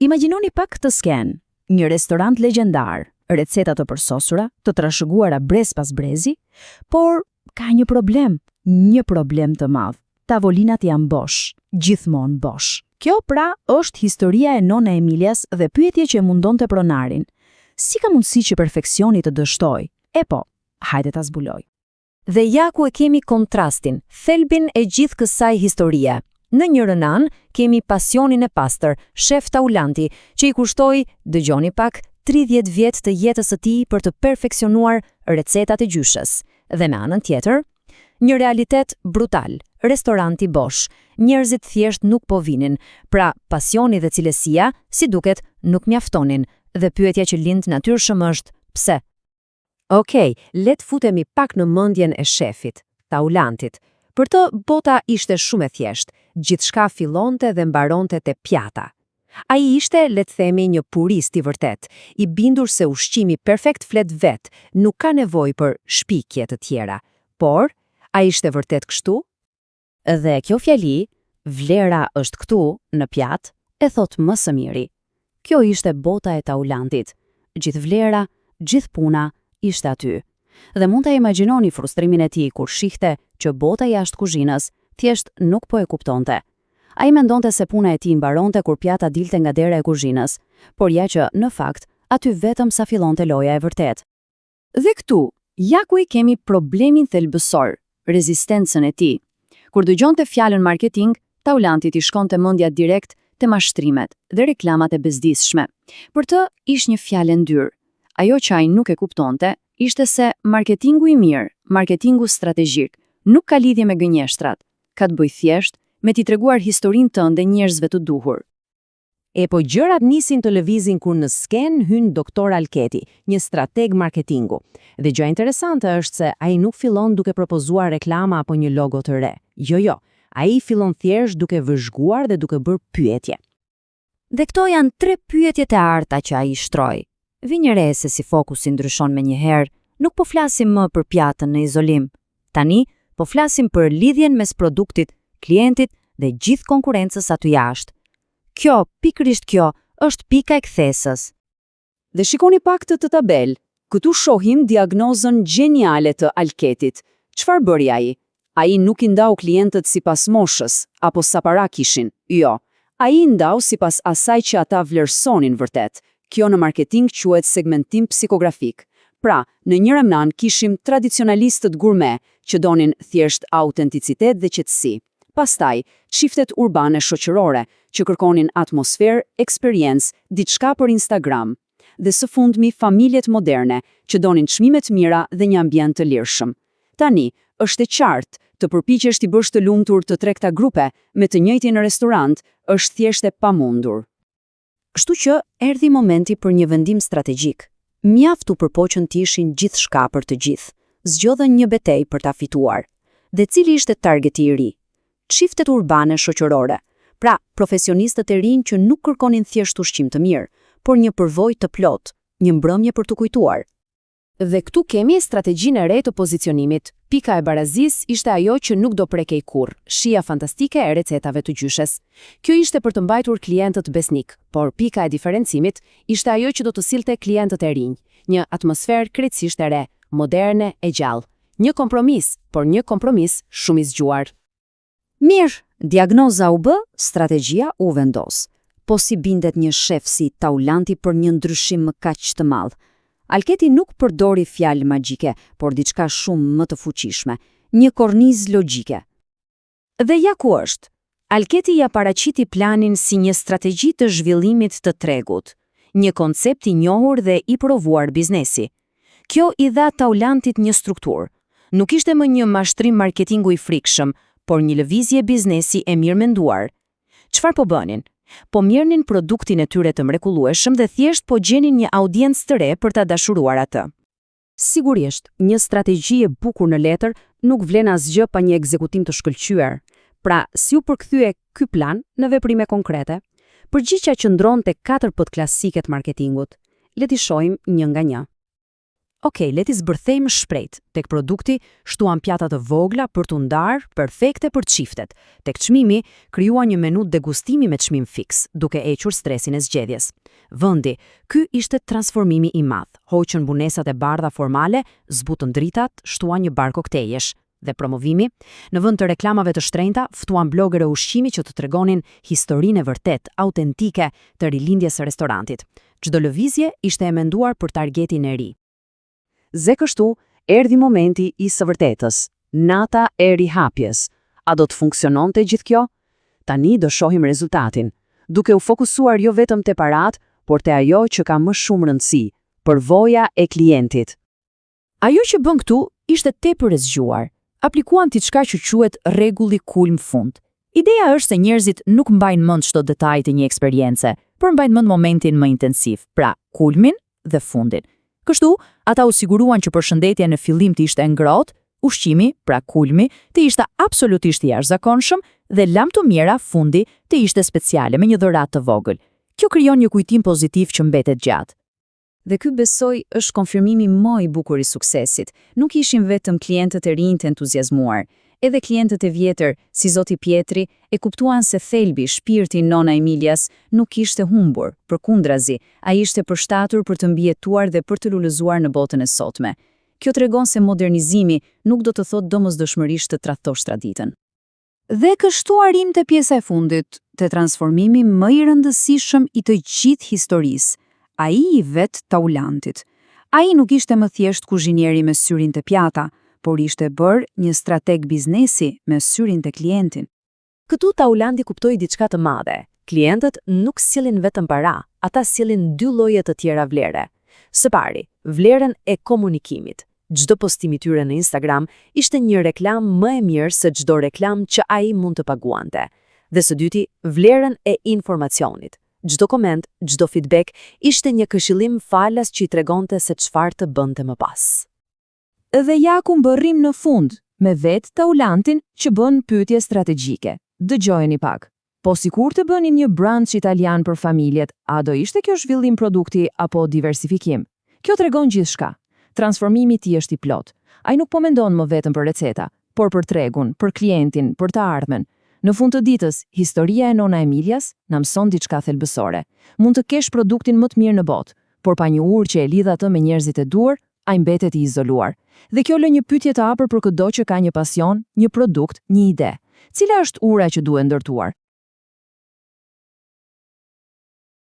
Imagjinoni pak këtë skenë, një restorant legjendar, receta të përsosura, të trashëguara brez pas brezi, por ka një problem të madh. Tavolinat janë bosh, gjithmonë bosh. Kjo pra është historia e Nona Emilias dhe pyetje që mundonte pronarin. Si ka mundësi që perfeksioni të dështoj? E po, hajde ta zbuloj. Dhe ja ku e kemi kontrastin, thelbin e gjithë kësaj historie. Në njërën anë kemi pasionin e pastër, shef Taulanti, që i kushtoi, dëgjoni pak, 30 vjet të jetës së tij për të perfeksionuar recetat e gjyshes. Dhe në anën tjetër, një realitet brutal, restoranti bosh, njerëzit thjesht nuk po vinin, pra pasioni dhe cilësia, si duket, nuk mjaftonin, dhe pyetja që lind natyrshëm është, pse? Okej, le të futemi pak në mendjen e shefit, Taulantit. Për të, bota ishte shumë e thjeshtë, gjithçka fillonte dhe mbaronte te pjata. Ai ishte, le të themi, një purist i vërtet, i bindur se ushqimi perfekt flet vet, nuk ka nevojë për shpikje të tjera. Por, a ishte vërtet kështu? Dhe kjo fjali, vlera është këtu, në pjatë, e thot më së miri. Kjo ishte bota e Taulantit. Gjithë vlera, gjithë puna, ishte aty. Dhe mund të imagjinoni frustrimin e tij kur shihte që bota jashtë kuzhinës thjesht nuk po e kuptonte. Ai mendonte se puna e tij mbaronte kur pjata dilte nga dera e kuzhinës, por ja që në fakt aty vetëm sa fillonte loja e vërtet. Dhe këtu, ja ku i kemi problemin thelbësor, rezistencën e tij. Kur dëgjonte fjalën marketing, Taulantit i shkonte mendja direkt te mashtrimet dhe reklamat e bezdisshme. Për të ishte një fjalë ndyrë. Ajo që ai nuk e kuptonte ishte se marketingu i mirë, marketingu strategjik, nuk ka lidhje me gënjeshtrat, ka të bëjë thjesht me t'i treguar historinë tënde njerëzve të duhur. E po gjërat nisin të lëvizin kur në sken hyn doktor Alketi, një strateg marketingu. Dhe gjë interesante është se ai nuk fillon duke propozuar reklama apo një logo të re. Jo, ai fillon thjesht duke vëzhguar dhe duke bërë pyetje. Dhe këto janë 3 pyetjet e arta që ai shtroi. Vi një re se si fokusi ndryshon me njëherë, nuk po flasim më për pjatën në izolim. Tani, po flasim për lidhjen mes produktit, klientit dhe gjithë konkurencës aty jashtë. Pikërisht kjo, është pika e kthesës. Dhe shikoni pak të tabel, këtu shohim diagnozën gjeniale të Alketit. Çfarë bëri ai? Ai nuk i ndau klientët sipas moshës, apo sa para kishin. Jo, ai i ndau sipas asaj që ata vlerësonin vërtet. Kjo në marketing quhet segmentim psikografik. Pra, në një anë kishim tradicionalistët gurme, që donin thjesht autenticitet dhe qetësi. Pastaj, çiftet urbane shoqërore, që kërkonin atmosferë, eksperiencë, diçka për Instagram. Dhe së fundmi familjet moderne, që donin çmime të mira dhe një ambient të lirshëm. Tani, është e qartë, të përpiqesh t'i bësh të lumtur të trekta grupe me të njëjtin restorant, është thjesht e pamundur. Kështu që erdhi momenti për një vendim strategjik. Mjaft u përpoqën të ishin gjithçka për të gjithë. Zgjodhen një betejë për ta fituar. Dhe cili ishte targeti i ri? Çiftet urbane shoqërore. Pra, profesionistët e rinj që nuk kërkonin thjesht ushqim të mirë, por një përvojë të plotë, një mbrëmje për të kujtuar. Dhe këtu kemi strategjinë e re të pozicionimit. Pika e barazis ishte ajo që nuk do prekej kurrë, shija fantastike e recetave të gjyshes. Kjo ishte për të mbajtur klientët besnik, por pika e diferencimit ishte ajo që do të sillte klientët e rinj, një atmosferë krejtësisht e re, moderne e gjallë. Një kompromis, por një kompromis shumë i zgjuar. Mirë, diagnoza u bë, strategjia u vendos. Po si bindet një shef si Taulanti për një ndryshim më kaq të madh? Alketi nuk përdori fjalë magjike, por diçka shumë më të fuqishme, një kornizë logjike. Dhe ja ku është. Alketi ja paraqiti planin si një strategji të zhvillimit të tregut, një koncept i njohur dhe i provuar biznesi. Kjo i dha Taulantit një strukturë. Nuk ishte më një mashtrim marketingu i frikshëm, por një lëvizje biznesi e mirë menduar. Çfarë po bënin? Po mirnin produktin e tyre të mrekullueshëm dhe thjesht po gjenin një audiencë të re për ta dashuruar atë. Sigurisht, një strategji e bukur në letër nuk vlen asgjë pa një ekzekutim të shkëlqyer. Pra, si u përkthye ky plan në veprime konkrete? Përgjigjja qëndron te 4 P klasike të marketingut. Le t'i shohim një nga një. Okej, leti zbërthejmë shprejt. Tek produkti, shtuan pjata të vogla për t'u ndarë, perfekte për çiftet. Tek çmimi, krijuan një menu degustimi me çmim fiks, duke hequr stresin e zgjedhjes. Vendi, ky ishte transformimi i madh. Hoqën bunesat e bardha formale, zbutën dritat, shtuan një bar koktejlesh. Dhe promovimi, në vend të reklamave të shtrenjta, ftuan blogere ushqimi që të tregonin historinë e vërtet, autentike të rilindjes së restorantit. Çdo lëvizje ishte e menduar për targetin e ri. Dhe kështu, erdhi momenti i së vërtetës, nata e rihapjes. A do të funksiononte gjithë kjo? Tani do shohim rezultatin, duke u fokusuar jo vetëm te parat, por te ajo që ka më shumë rëndësi, përvoja e klientit. Ajo që bën këtu ishte tepër e zgjuar. Aplikuan diçka që quhet rregulli kulm fund. Ideja është se njerëzit nuk mbajnë mend çdo detaj të një eksperience, por mbajnë mend momentin më intensiv, pra kulmin dhe fundin. Kështu, ata u siguruan që përshëndetja në fillim të ishte ngrohtë, ushqimi, pra kulmi, të ishte absolutisht i jashtëzakonshëm dhe lam të mira fundi të ishte speciale me një dhuratë të vogël. Kjo krijon një kujtim pozitiv që mbetet gjatë. Dhe ky besoj është konfirmimi më i bukur i suksesit. Nuk ishin vetëm klientët e rinj të entuziazmuar, edhe klientët e vjetër, si zoti Pietri, e kuptuan se thelbi, shpirti nona Emilias nuk ishte humbur, përkundrazi, ai ishte përshtatur për të mbijetuar dhe për të lulëzuar në botën e sotme. Kjo tregon se modernizimi nuk do të thotë domosdoshmërisht të tradhtosh traditën. Dhe kështu arrim te pjesa e fundit, te transformimi më i rëndësishëm i të gjithë historisë. Ai i vet taulantit. Ai nuk ishte më thjesht kuzhinieri me syrin të pjata, por ishte bërë një strateg biznesi me syrin të klientin. Këtu Taulanti kuptoi diçka të madhe. Klientët nuk sillin vetëm para, ata sillin dy lloje të tjera vlere. Së pari, vlerën e komunikimit. Çdo postim i tyre në Instagram ishte një reklam më e mirë se çdo reklam që ai mund të paguante. Dhe së dyti, vlerën e informacionit. Çdo koment, çdo feedback ishte një këshillim falas që i tregonte se çfarë të bënte më pas. Dhe ja ku mbërrim në fund, me vetë Taulantin që bën pyetje strategjike. Dëgjojeni pak. Po sikur të bënin një brunch italian për familjet, a do ishte kjo zhvillim produkti apo diversifikim? Kjo tregon gjithçka. Transformimi i tij është i plot. Ai nuk po mendon më vetëm për receta, por për tregun, për klientin, për të ardhmen. Në fund të ditës, historia e nona Emilias na mëson diçka thelbësore. Mund të kesh produktin më të mirë në botë, por pa një urë që e lidh atë me njerëzit e duhur, ai mbetet i izoluar. Dhe kjo lë një pyetje të hapur për çdo që ka një pasion, një produkt, një ide. Cila është ura që duhet ndërtuar?